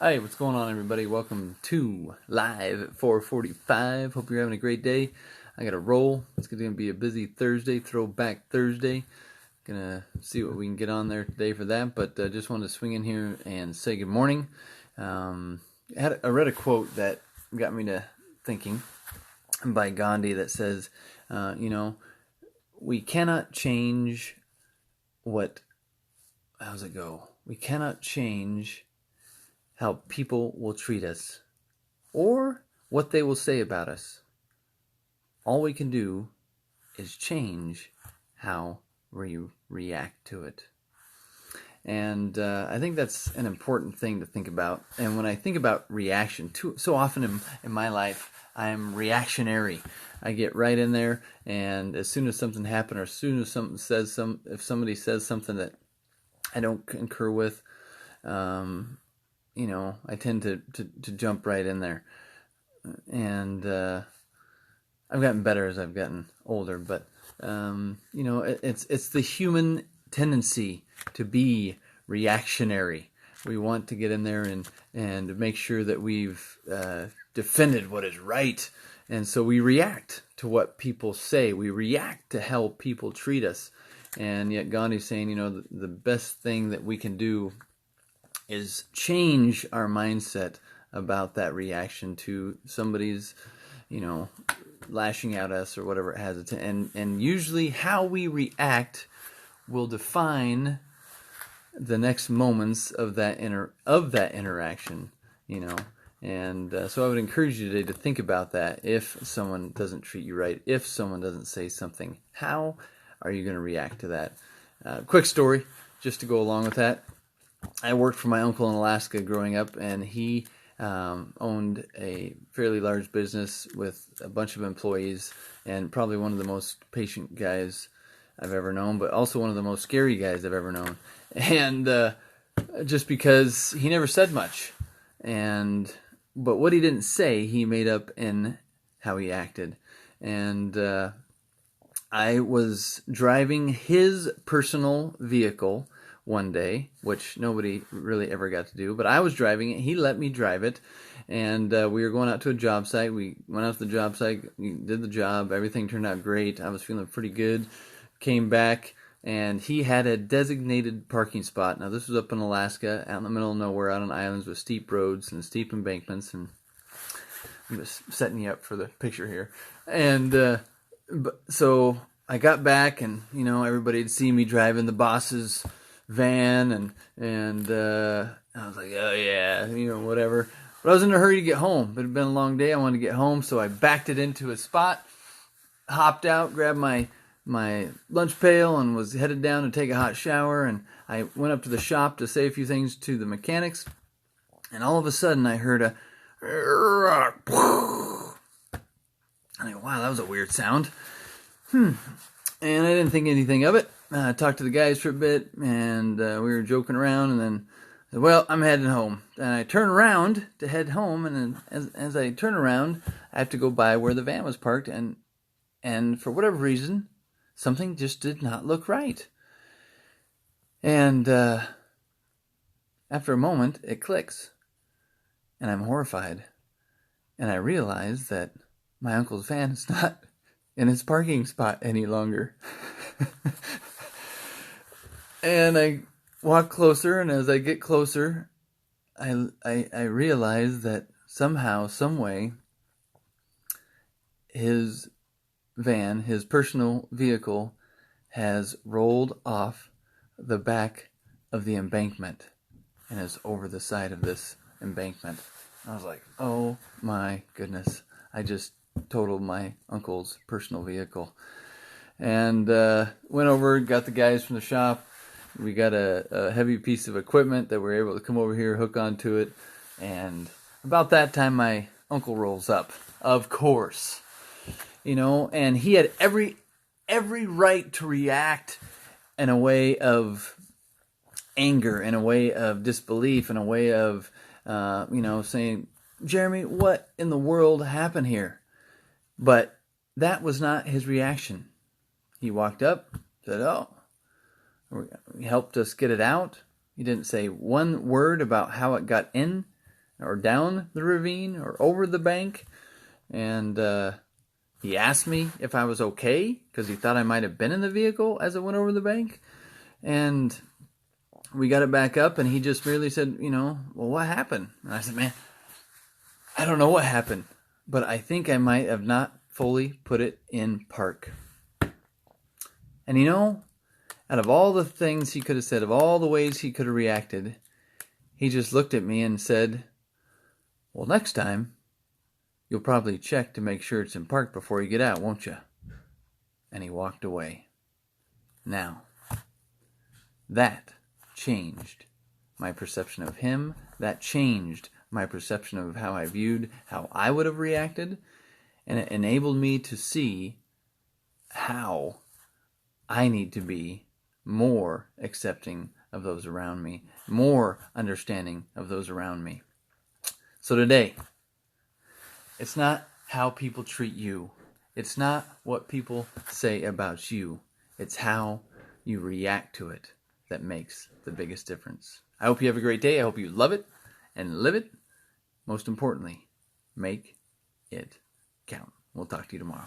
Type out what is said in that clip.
Hi, what's going on, everybody? Welcome to Live at 4:45. Hope you're having a great day. I got to roll. It's going to be a busy Thursday, Throwback Thursday. Gonna see what we can get on there today for that, but just wanted to swing in here and say good morning. I read a quote that got me to thinking by Gandhi that says, we cannot change how's it go? We cannot change how people will treat us or what they will say about us. All we can do is change how we react to it. And I think that's an important thing to think about. And when I think about reaction, so often in my life, I'm reactionary. I get right in there, and as soon as something happens, or as soon as if somebody says something that I don't concur with, I tend to jump right in there. And I've gotten better as I've gotten older, but it's the human tendency to be reactionary. We want to get in there and make sure that we've defended what is right, and so we react to what people say. We react to how people treat us, and yet Gandhi's saying, the best thing that we can do is change our mindset about that reaction to somebody's, lashing out at us or whatever it has. And usually how we react will define the next moments of that interaction, And so I would encourage you today to think about that. If someone doesn't treat you right, if someone doesn't say something, how are you going to react to that? Quick story, just to go along with that. I worked for my uncle in Alaska growing up, and he owned a fairly large business with a bunch of employees, and probably one of the most patient guys I've ever known, but also one of the most scary guys I've ever known. And just because he never said much, but what he didn't say, he made up in how he acted. And I was driving his personal vehicle one day, which nobody really ever got to do, but I was driving it. He let me drive it, and we were going out to a job site. We went out to the job site, did the job, everything turned out great. I was feeling pretty good. Came back, and he had a designated parking spot. Now, this was up in Alaska, out in the middle of nowhere, out on islands with steep roads and steep embankments, and I'm just setting you up for the picture here. And so I got back, and everybody had seen me driving the boss's van, and I was like, oh yeah, whatever. But I was in a hurry to get home. It had been a long day. I wanted to get home, so I backed it into a spot, hopped out, grabbed my lunch pail, and was headed down to take a hot shower. And I went up to the shop to say a few things to the mechanics, and all of a sudden I heard a I go, wow, that was a weird sound. And I didn't think anything of it. I talked to the guys for a bit, and we were joking around, and then I said, well, I'm heading home. And I turn around to head home, and then as I turn around, I have to go by where the van was parked, and for whatever reason, something just did not look right. And after a moment, it clicks, and I'm horrified, and I realize that my uncle's van is not in its parking spot any longer. And I walk closer, and as I get closer, I realize that somehow, some way, his van, his personal vehicle, has rolled off the back of the embankment and is over the side of this embankment. I was like, oh my goodness, I just totaled my uncle's personal vehicle. And went over, got the guys from the shop. We got a heavy piece of equipment that we're able to come over here, hook onto it, and about that time my uncle rolls up, of course, and he had every right to react in a way of anger, in a way of disbelief, in a way of saying, Jeremy, what in the world happened here? But that was not his reaction. He walked up, said, oh, he helped us get it out. He didn't say one word about how it got in. or down the ravine or over the bank. And he asked me if I was okay because he thought I might have been in the vehicle as it went over the bank. And we got it back up, and he just merely said, well, what happened? And I said, man, I don't know what happened, but I think I might have not fully put it in park. And out of all the things he could have said, of all the ways he could have reacted, he just looked at me and said, well, next time, you'll probably check to make sure it's in park before you get out, won't you? And he walked away. Now, that changed my perception of him. That changed my perception of how I viewed how I would have reacted. And it enabled me to see how I need to be more accepting of those around me, more understanding of those around me. So today, it's not how people treat you. It's not what people say about you. It's how you react to it that makes the biggest difference. I hope you have a great day. I hope you love it and live it. Most importantly, make it count. We'll talk to you tomorrow.